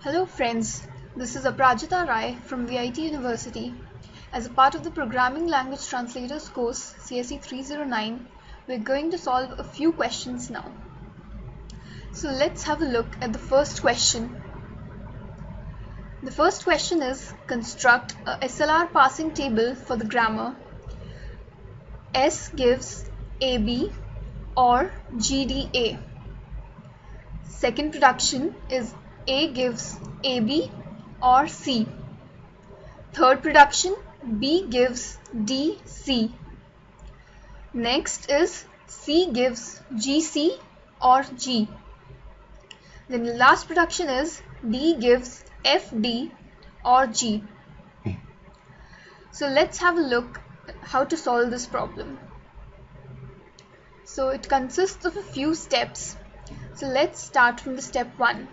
Hello friends, this is Aprajita Rai from VIT University. As a part of the Programming Language Translators course CSE 309, we're going to solve a few questions now. So let's have a look at the first question. The first question is, construct a SLR passing table for the grammar S gives AB or GDA. Second production is A gives AB or C. Third production, B gives DC. Next is C gives GC or G. Then the last production is D gives FD or G. So let's have a look at how to solve this problem. So it consists of a few steps. So let's start from the step 1,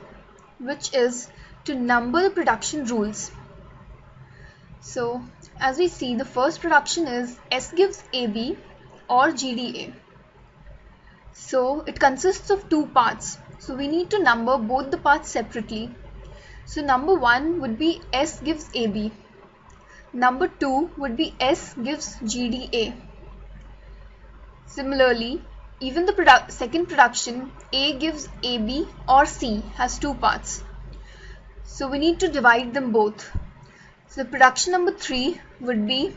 which is to number the production rules. So as we see, the first production is S gives AB or GDA. So it consists of two parts. So we need to number both the parts separately. So number 1 would be S gives AB. Number 2 would be S gives GDA. Similarly, even the second production A gives AB or C has two parts. So we need to divide them both. So production number 3 would be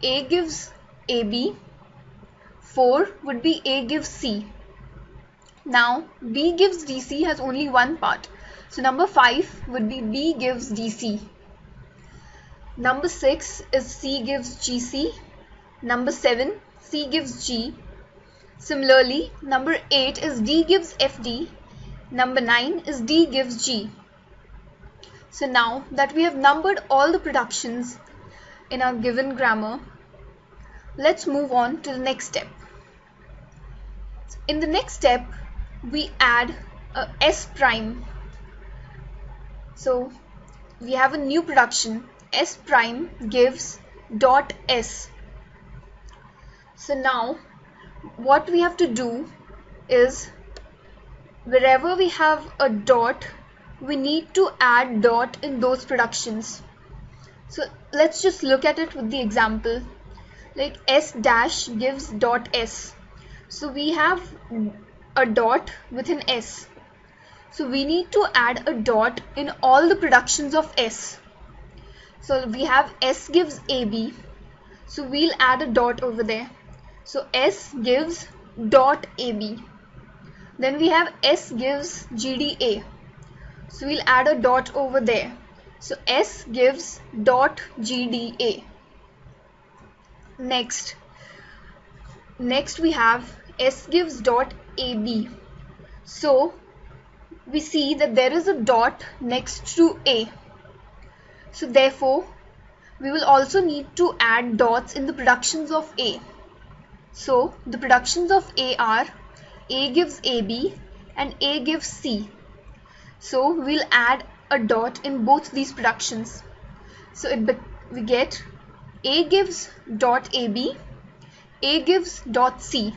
A gives AB, 4 would be A gives C. Now B gives DC has only one part. So number 5 would be B gives DC. Number 6 is C gives GC. Number 7, C gives G. Similarly, number 8 is D gives FD. Number 9 is D gives G. So now that we have numbered all the productions in our given grammar, let's move on to the next step. In the next step, we add a S prime. So we have a new production, S prime gives dot S. So now what we have to do is, wherever we have a dot, we need to add dot in those productions. So let's just look at it with the example, like S dash gives dot S. So we have a dot with an S. So we need to add a dot in all the productions of S. So we have S gives AB. So we'll add a dot over there. So S gives dot AB. Then we have S gives GDA. So we'll add a dot over there. So S gives dot GDA. Next we have S gives dot AB. So we see that there is a dot next to A. So therefore, we will also need to add dots in the productions of A. So the productions of A are A gives AB and A gives C. So we'll add a dot in both these productions. So we get A gives dot AB, A gives dot C.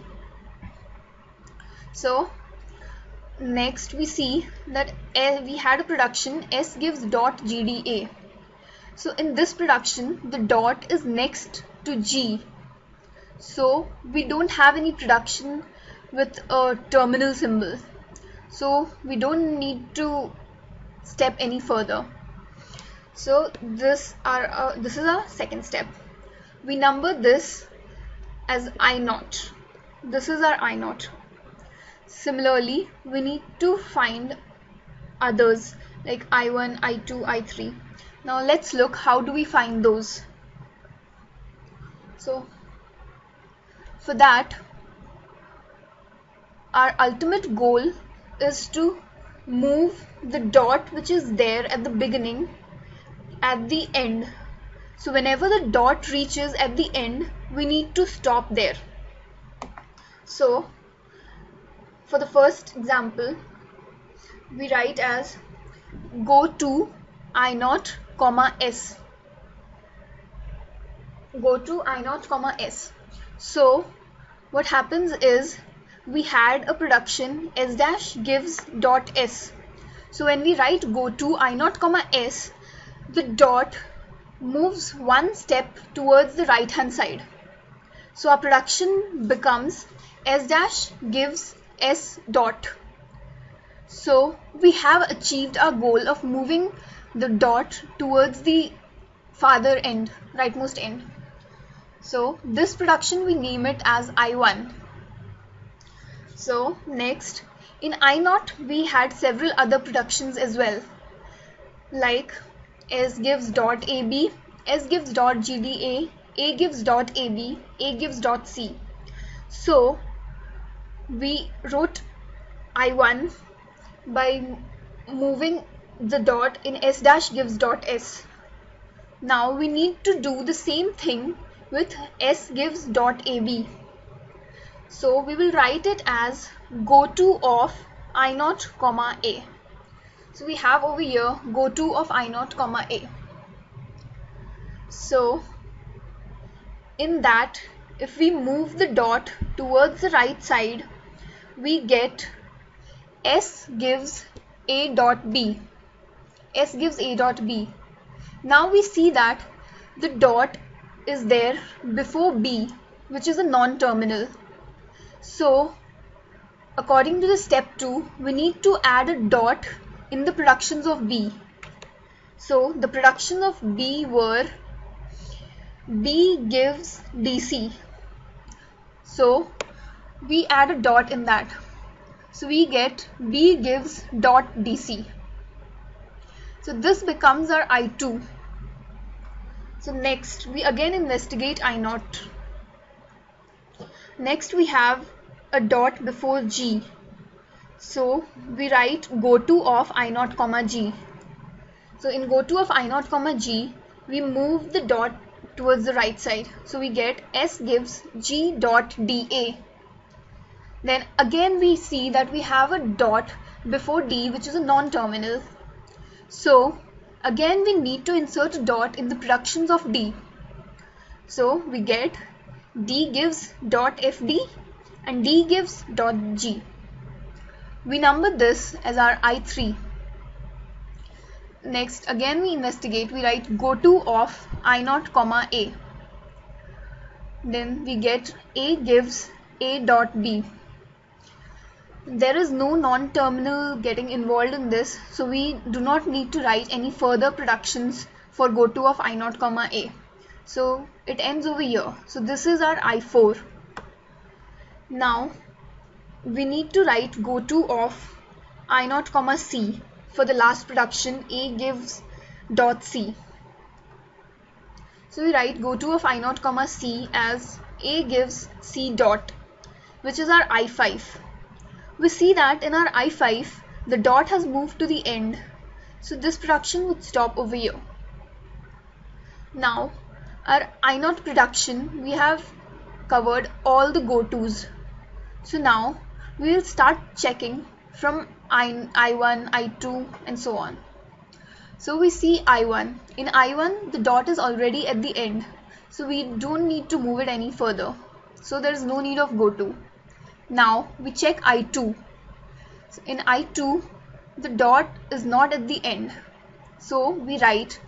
So next we see that we had a production S gives dot GDA. So in this production, the dot is next to G. So we don't have any production with a terminal symbol. So we don't need to step any further. So this is our second step. We number this as I0. This is our I0. Similarly, we need to find others like I1, I2, I3. Now let's look how do we find those. So for that, our ultimate goal is to move the dot which is there at the beginning at the end. So whenever the dot reaches at the end, we need to stop there. So for the first example, we write as go to I0, S. Go to I0, S. So what happens is, we had a production S dash gives dot S. So when we write go to I naught comma S, the dot moves one step towards the right hand side. So our production becomes S dash gives S dot. So we have achieved our goal of moving the dot towards the farther end, rightmost end. So this production we name it as I1. So next, in I0 we had several other productions as well, like S gives dot AB, S gives dot GDA, A gives dot AB, A gives dot C. So we wrote I1 by moving the dot in S dash gives dot S. Now we need to do the same thing with S gives dot AB. So we will write it as go to of I0 comma A. So we have over here go to of I0 comma A. So in that, if we move the dot towards the right side, we get S gives A dot B. S gives A dot B. Now we see that the dot is there before B, which is a non-terminal. So according to the step 2, we need to add a dot in the productions of B. So the productions of B were B gives DC. So we add a dot in that. So we get B gives dot DC. So this becomes our I2. So next we again investigate I0. Next we have a dot before G. So we write go to of I0 comma G. So in go to of I0 comma G, we move the dot towards the right side. So we get S gives G dot DA. Then again we see that we have a dot before D, which is a non-terminal. So again we need to insert a dot in the productions of D. So we get D gives dot FD and D gives dot G. We number this as our I3. Next again we investigate, we write go to of I0 comma A. Then we get A gives A dot B. There is no non-terminal getting involved in this, so we do not need to write any further productions for go to of I0 comma A. So it ends over here. So this is our I4. Now we need to write go to of I0 comma C for the last production A gives dot C. So we write go to of I0 comma C as A gives C dot, which is our I5. We see that in our I5 the dot has moved to the end, so this production would stop over here. Now our I0 production, we have covered all the go-tos. So now we will start checking from I1, I2 and so on. So we see I1. In I1 the dot is already at the end, so we don't need to move it any further. So there is no need of go to. Now we check I2. So in I2 the dot is not at the end, so we write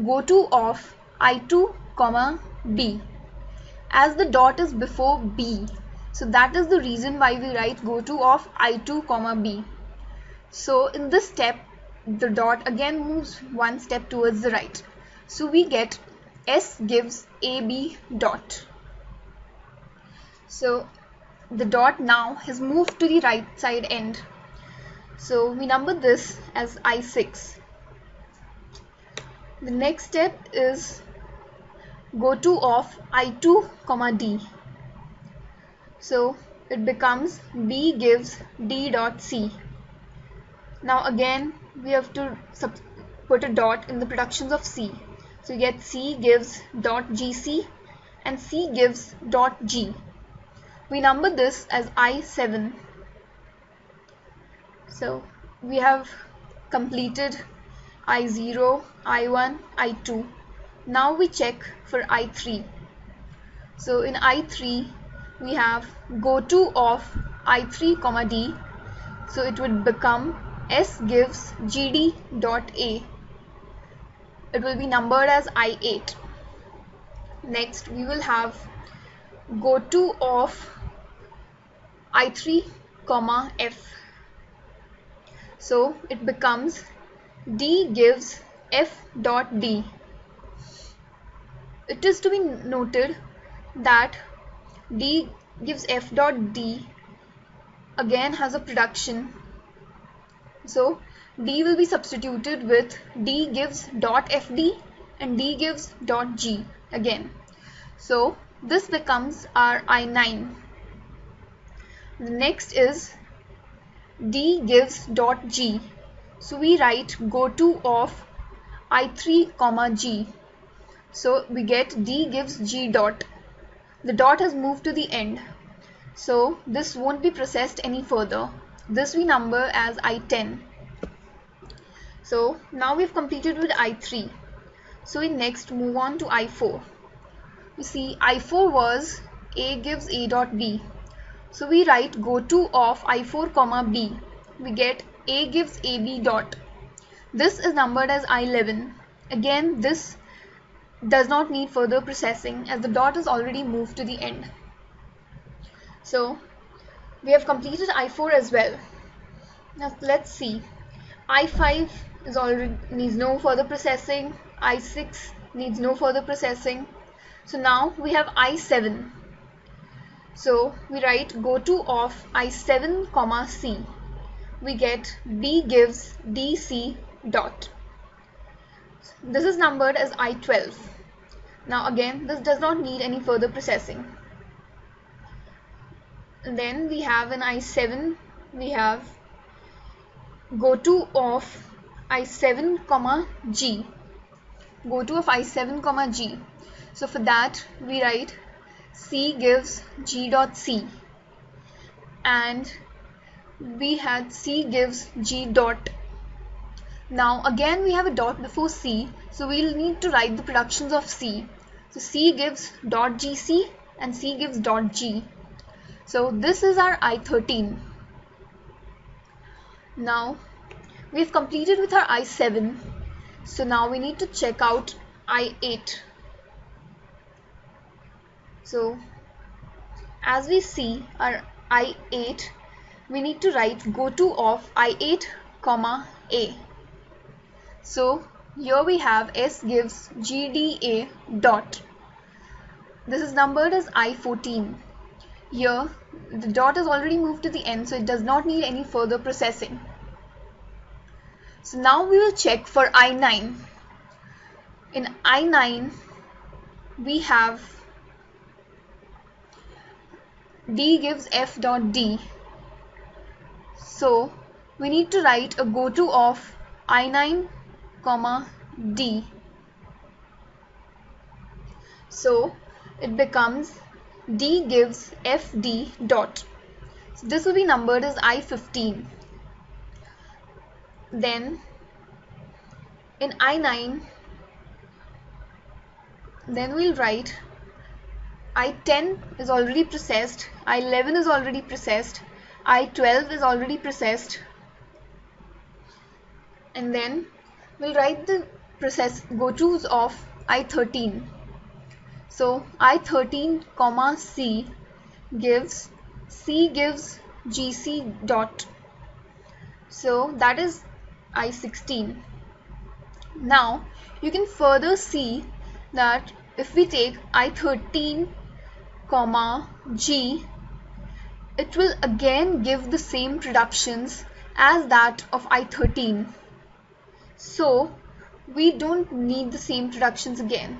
go to of I2 comma B, as the dot is before B. So that is the reason why we write go to of I2 comma B. So in this step the dot again moves one step towards the right, so we get S gives AB dot. So the dot now has moved to the right side end, so we number this as I6. The next step is go to of I2 comma D. So it becomes B gives D dot C. Now again we have to put a dot in the productions of C. So you get C gives dot GC and C gives dot G. We number this as I7. So we have completed I0, I1, I2. Now we check for I3. So in I3 we have go to of I3 comma D. So it would become S gives GD dot A. It will be numbered as I8. Next we will have goto of I3 comma F. So it becomes D gives F dot D. It is to be noted that D gives F dot D again has a production. So D will be substituted with D gives dot FD and D gives dot G again. So this becomes our I9. The next is D gives dot G. So we write goto of I3 comma G. So we get D gives G dot. The dot has moved to the end. So this won't be processed any further. This we number as I10. So now we've completed with I3. So we next move on to I4. You see I4 was A gives A dot B. So we write goto of I4 comma B. We get A gives AB dot. This is numbered as I11. Again this does not need further processing as the dot is already moved to the end. So we have completed I4 as well. Now let's see. I5 is already needs no further processing. I6 needs no further processing. So now we have I7. So we write goto of I7 comma C. We get B gives DC dot. This is numbered as I12. Now again this does not need any further processing. And then we have in I7 we have goto of I7 comma G. Goto of I7 comma G. So for that we write C gives G dot C and we had C gives G dot. Now again we have a dot before C, so we'll need to write the productions of C. So C gives dot GC and C gives dot G. So this is our I13. Now we've completed with our I7. So now we need to check out I8. So as we see our I8, we need to write goto of I8 comma A. So here we have S gives GDA dot. This is numbered as I14. Here the dot is already moved to the end, so it does not need any further processing. So now we will check for I9. In I9 we have D gives F dot D. So we need to write a goto of I9 comma D. So it becomes D gives FD dot. So this will be numbered as I15. Then in I9 then we'll write I10 is already processed, I11 is already processed, I12 is already processed, and then we'll write the process gotos of I13. So I13 comma C gives GC dot. So that is I16. Now you can further see that if we take I13 comma G, it will again give the same productions as that of I13. So we don't need the same productions again.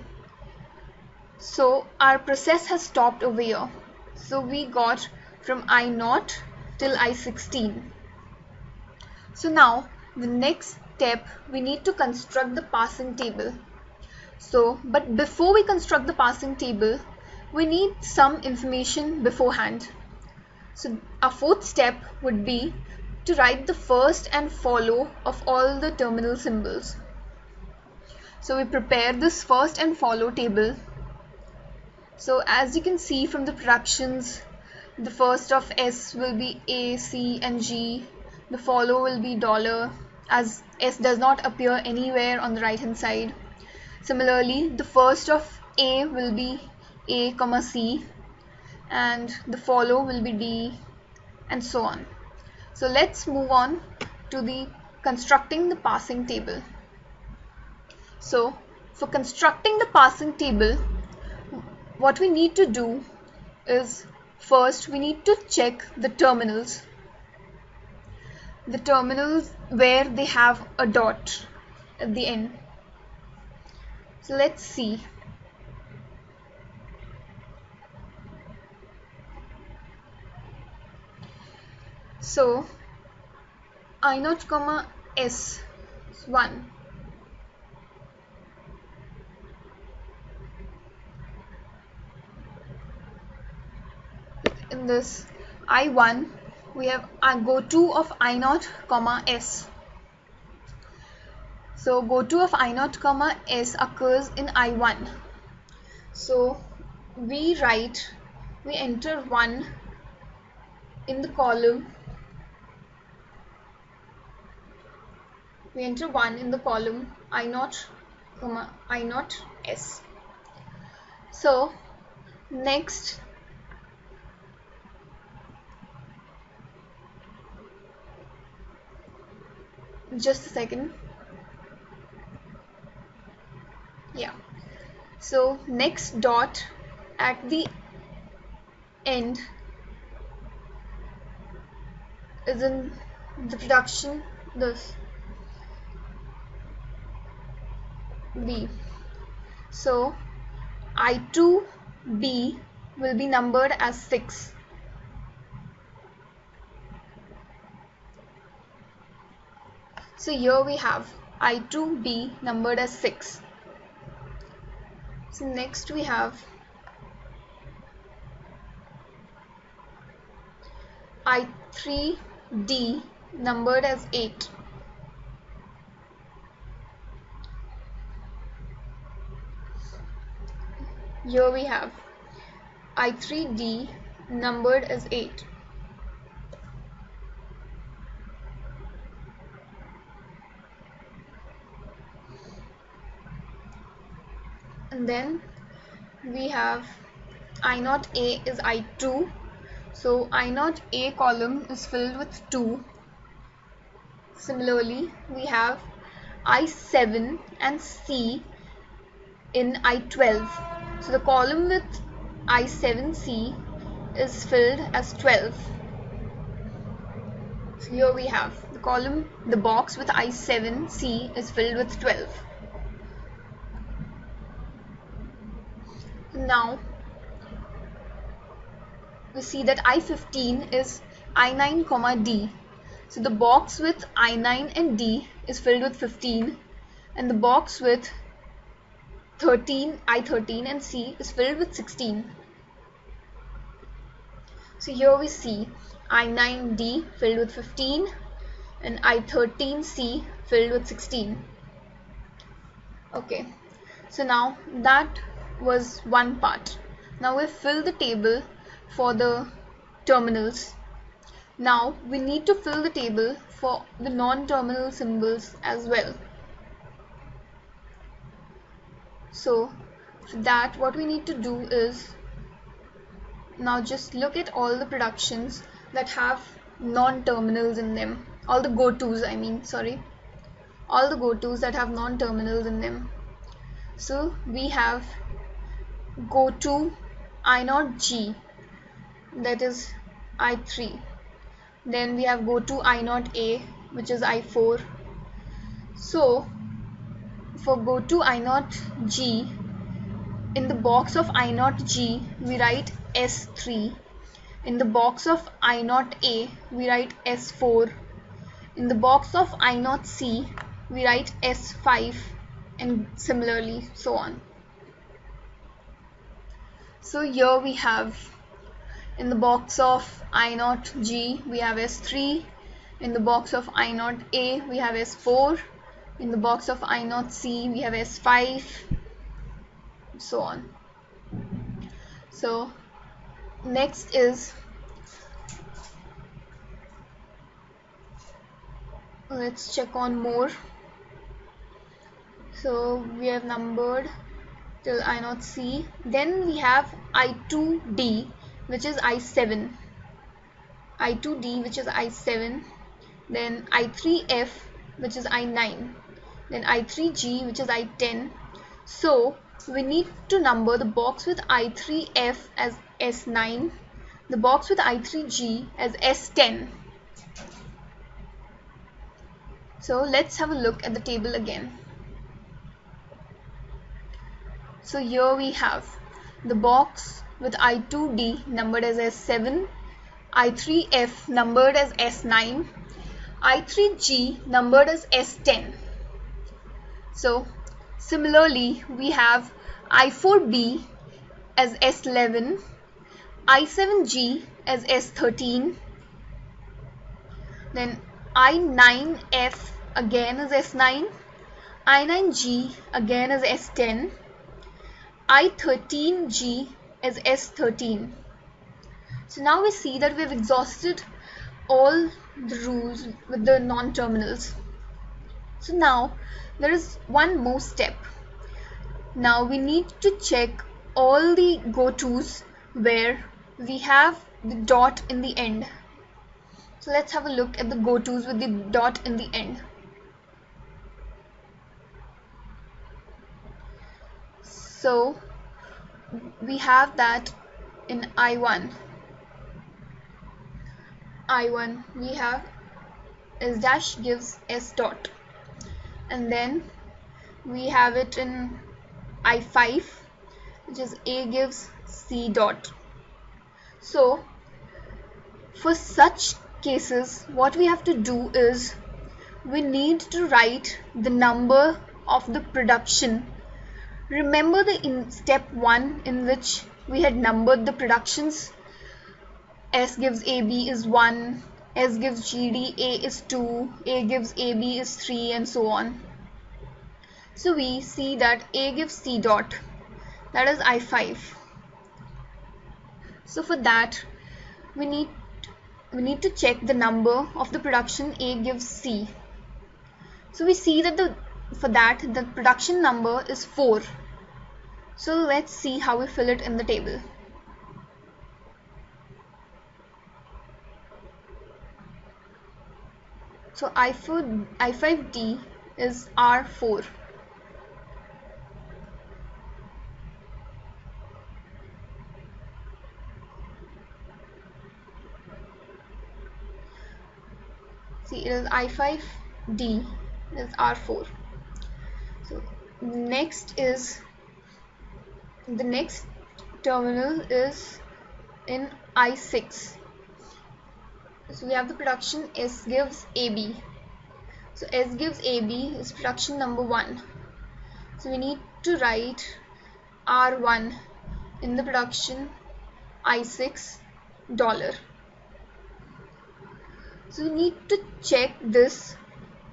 So our process has stopped over here. So we got from I0 till I16. So now the next step, we need to construct the passing table. But before we construct the passing table, we need some information beforehand. So our fourth step would be to write the first and follow of all the terminal symbols. So we prepare this first and follow table. So as you can see from the productions, the first of S will be A, C and G. The follow will be dollar, as S does not appear anywhere on the right hand side. Similarly, the first of A will be A, C, and the follow will be D, and so on. So let's move on to the constructing the passing table. So for constructing the passing table, what we need to do is first we need to check the terminals where they have a dot at the end. So let's see. So I naught comma S 1. In this I1 we have a goto of I naught comma S. So goto of I naught comma S occurs in I1. So we enter 1 in the column. We enter 1 in the column I naught comma I naught S. So next just a second. Yeah. So next dot at the end is in the production this B. So I2B will be numbered as 6. So here we have I2B numbered as 6. So next we have I3D numbered as 8. Here we have I3D numbered as 8. And then we have I0A is I2. So I0A column is filled with 2. Similarly, we have I7 and C in I12. So the column with I7C is filled as 12. So here we have the box with I7C is filled with 12. Now we see that I15 is I9 comma D. So the box with I9 and D is filled with 15, and the box with I13 and C is filled with 16. So here we see I9D filled with 15 and I13C filled with 16. Okay, so now that was one part. Now we fill the table for the terminals. Now we need to fill the table for the non-terminal symbols as well. So for that, what we need to do is now just look at all the productions that have non-terminals in them. All the go-tos, all the go-tos that have non-terminals in them. So we have go-to I0G, that is I3. Then we have go-to I0A, which is I4. So for go-to I0G, in the box of I0G we write S3. In the box of I0A we write S4. In the box of I0C we write S5, and similarly so on. So here we have, in the box of I0G we have S3, in the box of I0A we have S4, in the box of I0C we have S5, so on. So next is Let's check on more. So we have numbered till I0C. Then we have I2D, which is I7. I2D, which is I7. Then I3F, which is I9. Then I3G, which is I10. So we need to number the box with I3F as S9, the box with I3G as S10. So let's have a look at the table again. So here we have the box with I2D numbered as S7, I3F numbered as S9, I3G numbered as S10. So similarly we have I4B as S11, I7G as S13, then I9F again as S9, I9G again as S10, I13G as S13. So now we see that we have exhausted all the rules with the non-terminals. So now there is one more step. Now we need to check all the go-tos where we have the dot in the end. So let's have a look at the go-tos with the dot in the end. So we have that in I1 we have S dash gives S dot, and then we have it in I5, which is A gives C dot. So for such cases what we have to do is we need to write the number of the production. Remember in step 1 in which we had numbered the productions. S gives AB is 1, S gives GD A is 2, A gives AB is 3, and so on. So we see that A gives C dot, that is I5. So for that we need to check the number of the production A gives C. So we see that for that the production number is 4. So let's see how we fill it in the table. So I5D is R4. See, it is I5D, it is R4. So next is the next terminal is in I6. So we have the production S gives AB. So S gives AB is production number 1. So we need to write R1 in the production I6 dollar. So we need to check this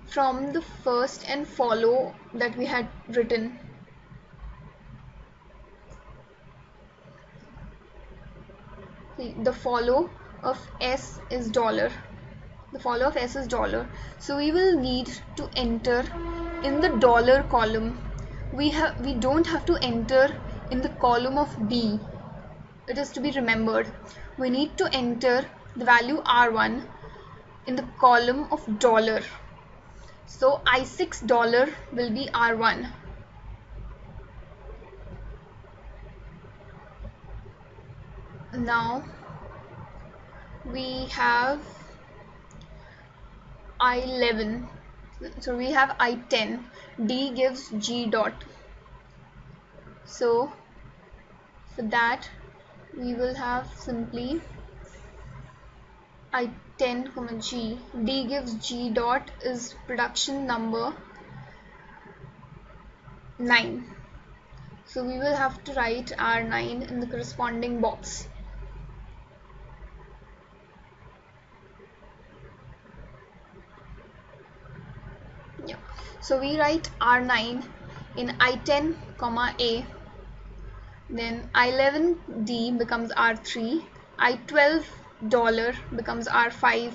from the first and follow that we had written. See, the follow of S is dollar. The follow of S is dollar. So we will need to enter in the dollar column. We don't have to enter in the column of B. It is to be remembered. We need to enter the value R1 in the column of dollar. So I6 dollar will be R1. Now we have I11. So we have I10. D gives G dot. So for that we will have simply I10, G. D gives G dot is production number 9. So we will have to write R9 in the corresponding box. Yeah. So we write R9 in I10, A. Then I11D becomes R3, I12 dollar becomes R5,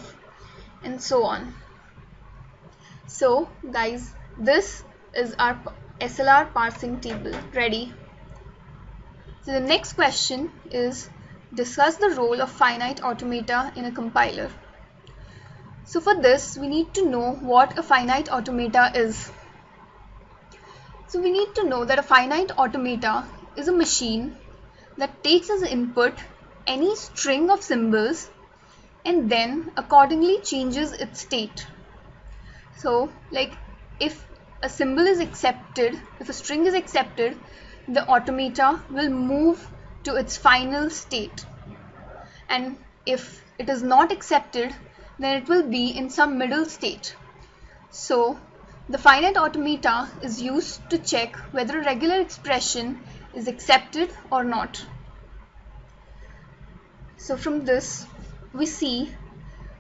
and so on. So guys, this is our SLR parsing table ready. So the next question is, discuss the role of finite automata in a compiler. So for this, we need to know what a finite automata is. So we need to know that a finite automata is a machine that takes as input any string of symbols and then accordingly changes its state. So like if a symbol is accepted, if a string is accepted, the automata will move to its final state. And if it is not accepted, then it will be in some middle state. So the finite automata is used to check whether a regular expression is accepted or not. So from this, we see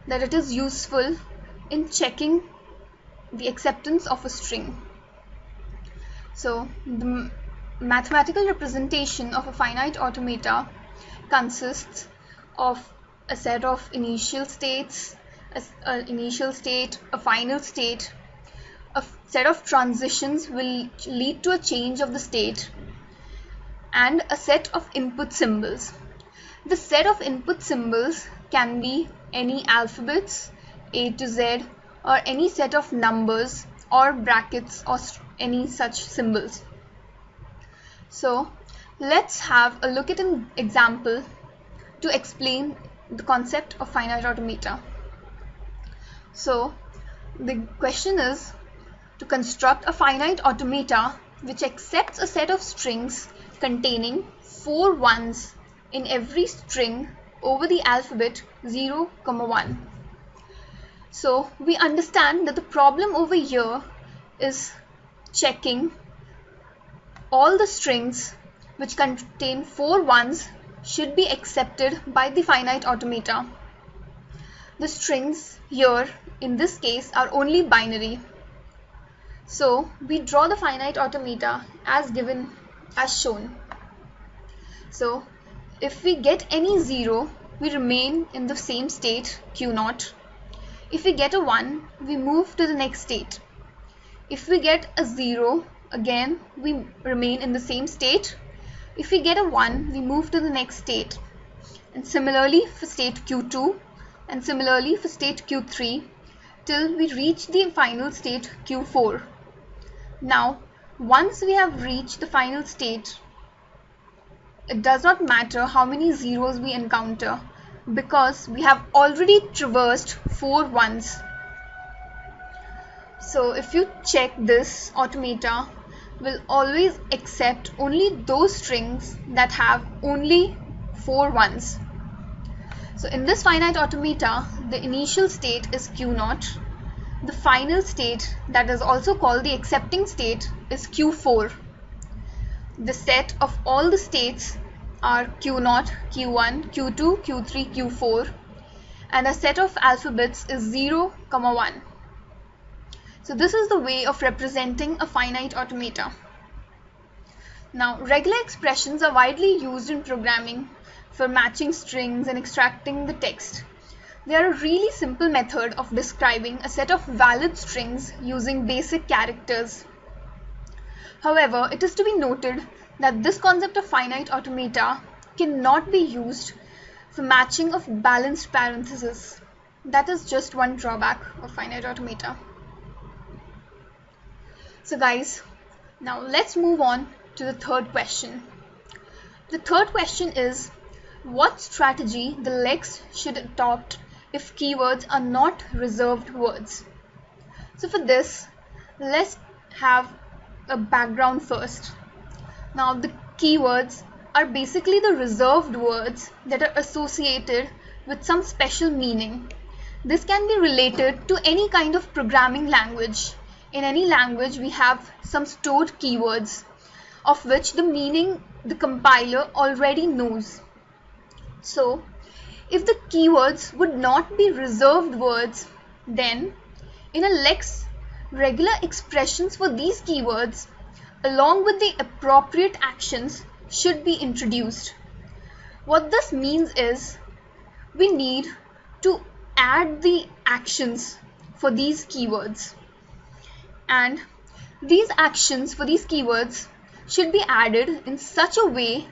that it is useful in checking the acceptance of a string. So the mathematical representation of a finite automata consists of a set of initial states, an initial state, a final state. A set of transitions will lead to a change of the state, and a set of input symbols. The set of input symbols can be any alphabets, A to Z, or any set of numbers or brackets or any such symbols. So let's have a look at an example to explain the concept of finite automata. So the question is to construct a finite automata which accepts a set of strings containing 4 ones in every string over the alphabet 0, 1. So we understand that the problem over here is checking all the strings which contain 4 ones should be accepted by the finite automata. The strings here in this case are only binary. So we draw the finite automata as given, as shown. So if we get any 0, we remain in the same state, Q0. If we get a 1, we move to the next state. If we get a 0, again we remain in the same state. If we get a 1, we move to the next state. And similarly for state Q2 and similarly for state Q3 till we reach the final state Q4. Now, once we have reached the final state, it does not matter how many zeros we encounter because we have already traversed 4 ones. So if you check this, automata will always accept only those strings that have only 4 ones. So in this finite automata, the initial state is Q0. The final state, that is also called the accepting state, is Q4. The set of all the states are Q0, Q1, Q2, Q3, Q4, and a set of alphabets is 0, 1. So this is the way of representing a finite automata. Now, regular expressions are widely used in programming for matching strings and extracting the text. They are a really simple method of describing a set of valid strings using basic characters. However, it is to be noted that this concept of finite automata cannot be used for matching of balanced parentheses. That is just one drawback of finite automata. So guys, now let's move on to the third question. The third question is, what strategy the LEX should adopt if keywords are not reserved words? So for this, let's have a background first. Now the keywords are basically the reserved words that are associated with some special meaning. This can be related to any kind of programming language. In any language we have some stored keywords of which the meaning the compiler already knows. So if the keywords would not be reserved words, then in a LEX, regular expressions for these keywords along with the appropriate actions should be introduced. What this means is we need to add the actions for these keywords. And these actions for these keywords should be added in such a way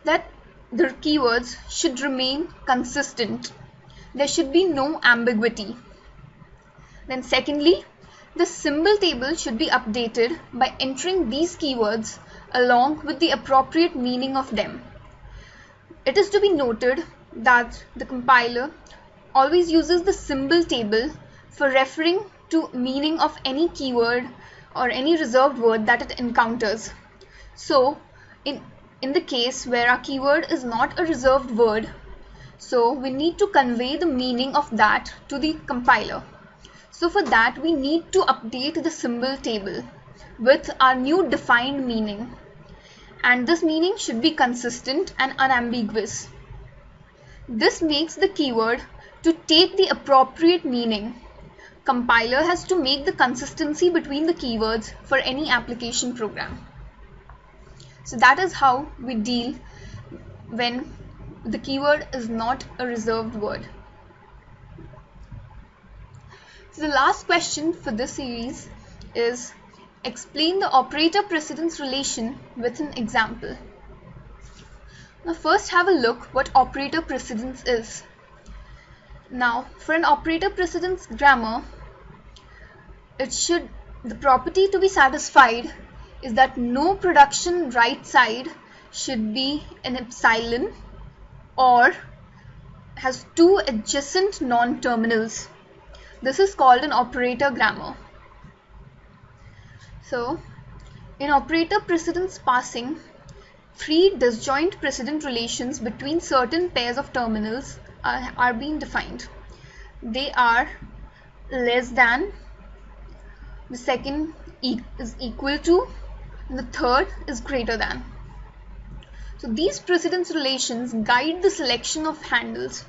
that the keywords should remain consistent. There should be no ambiguity. Then secondly, the symbol table should be updated by entering these keywords along with the appropriate meaning of them. It is to be noted that the compiler always uses the symbol table for referring to meaning of any keyword or any reserved word that it encounters. So in the case where our keyword is not a reserved word, so we need to convey the meaning of that to the compiler. So for that we need to update the symbol table with our new defined meaning, and this meaning should be consistent and unambiguous. This makes the keyword to take the appropriate meaning. Compiler has to make the consistency between the keywords for any application program. So that is how we deal when the keyword is not a reserved word. So the last question for this series is explain the operator precedence relation with an example. Now first have a look what operator precedence is. Now for an operator precedence grammar, the property to be satisfied is that no production right side should be an epsilon or has two adjacent non-terminals. This is called an operator grammar. So in operator precedence passing, three disjoint precedent relations between certain pairs of terminals are being defined. They are less than, the second is equal to, and the third is greater than. So these precedence relations guide the selection of handles.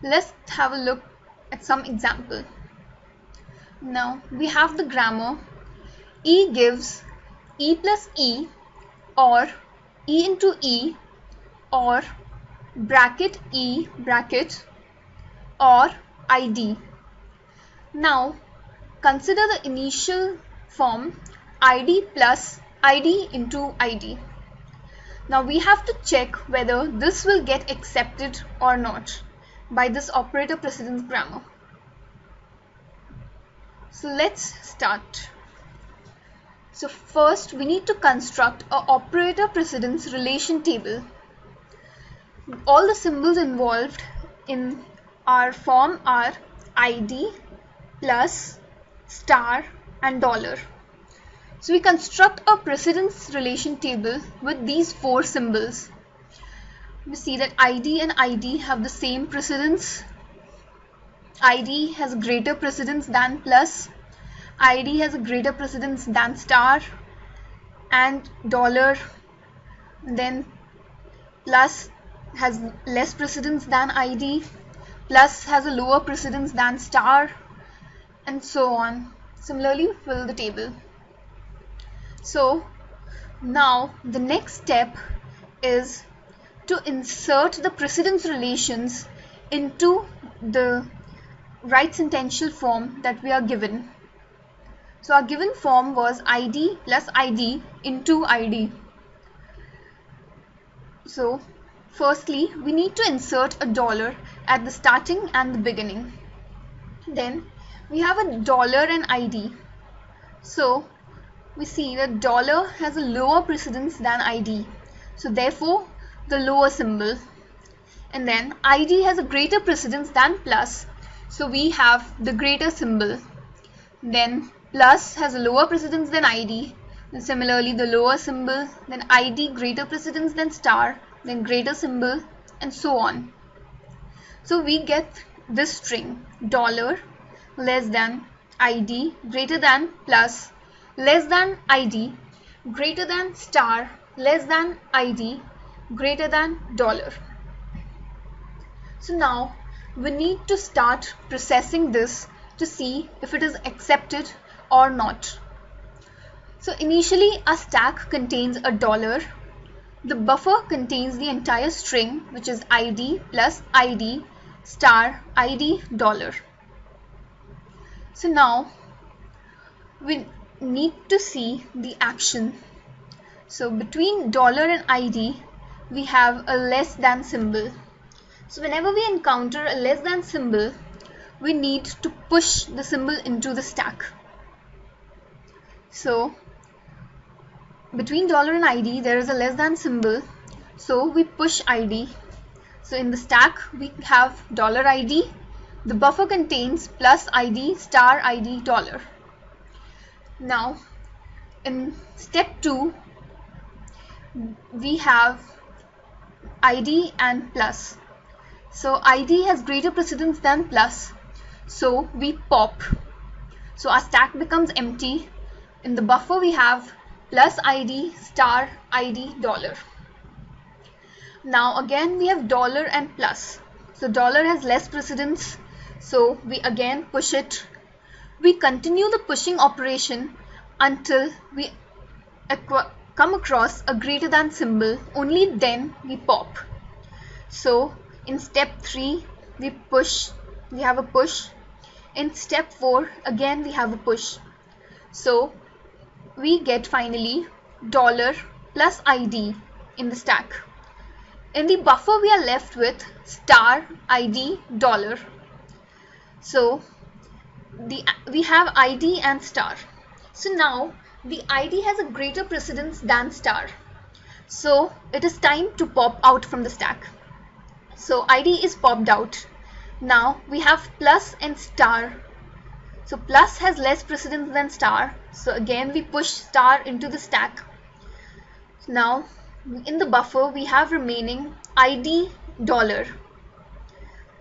Let's have a look at some example. Now we have the grammar E gives E plus E or E into E or bracket E bracket or ID. Now consider the initial form ID plus ID into ID. Now we have to check whether this will get accepted or not by this operator precedence grammar. So let's start. So first we need to construct an operator precedence relation table. All the symbols involved in our form are ID plus star and dollar. So we construct a precedence relation table with these four symbols. We see that ID and ID have the same precedence. ID has greater precedence than plus, ID has a greater precedence than star, and dollar, then plus has less precedence than ID, plus has a lower precedence than star, and so on. Similarly, fill the table. So now the next step is to insert the precedence relations into the right sentential form that we are given. So our given form was ID plus ID into ID. So firstly we need to insert a dollar at the starting and the beginning. Then we have a dollar and ID. So we see that dollar has a lower precedence than ID. So therefore the lower symbol. And then ID has a greater precedence than plus. So we have the greater symbol. Then plus has a lower precedence than ID. And similarly the lower symbol. Then ID greater precedence than star. Then greater symbol, and so on. So we get this string dollar less than ID greater than plus less than ID greater than star less than ID greater than dollar. So now we need to start processing this to see if it is accepted or not. So initially a stack contains a dollar. The buffer contains the entire string, which is ID plus ID star ID dollar. So now we need to see the action. So between dollar and ID, we have a less than symbol. So whenever we encounter a less than symbol, we need to push the symbol into the stack. So between dollar and ID, there is a less than symbol, so we push ID. So in the stack, we have dollar ID. The buffer contains plus ID, star ID, dollar. Now in step 2, we have ID and plus. So ID has greater precedence than plus, so we pop. So our stack becomes empty. In the buffer, we have plus ID, star ID, dollar. Now again we have dollar and plus. So dollar has less precedence, so we again push it. We continue the pushing operation until we come across a greater than symbol. Only then we pop. So in step 3, we have a push. In step 4, again we have a push. So we get finally dollar plus ID in the stack. In the buffer, we are left with star ID, dollar. So we have ID and star. So now the ID has a greater precedence than star. So it is time to pop out from the stack. So ID is popped out. Now we have plus and star. So plus has less precedence than star. So again we push star into the stack. Now in the buffer, we have remaining ID, dollar.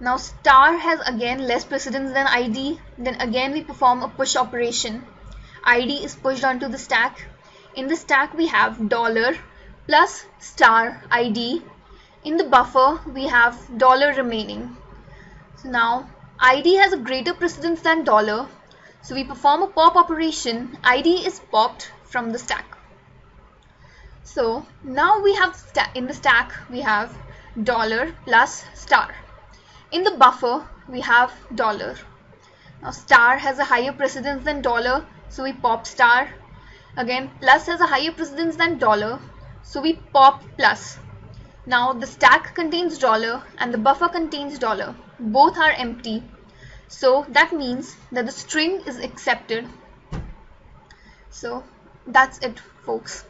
Now star has again less precedence than ID. Then again we perform a push operation. ID is pushed onto the stack. In the stack, we have dollar plus star ID. In the buffer, we have dollar remaining. So now ID has a greater precedence than dollar. So we perform a pop operation. ID is popped from the stack. So now we have in the stack, we have dollar plus star. In the buffer, we have dollar. Now star has a higher precedence than dollar, so we pop star. Again, plus has a higher precedence than dollar, so we pop plus. Now the stack contains dollar and the buffer contains dollar. Both are empty. So that means that the string is accepted. So that's it, folks.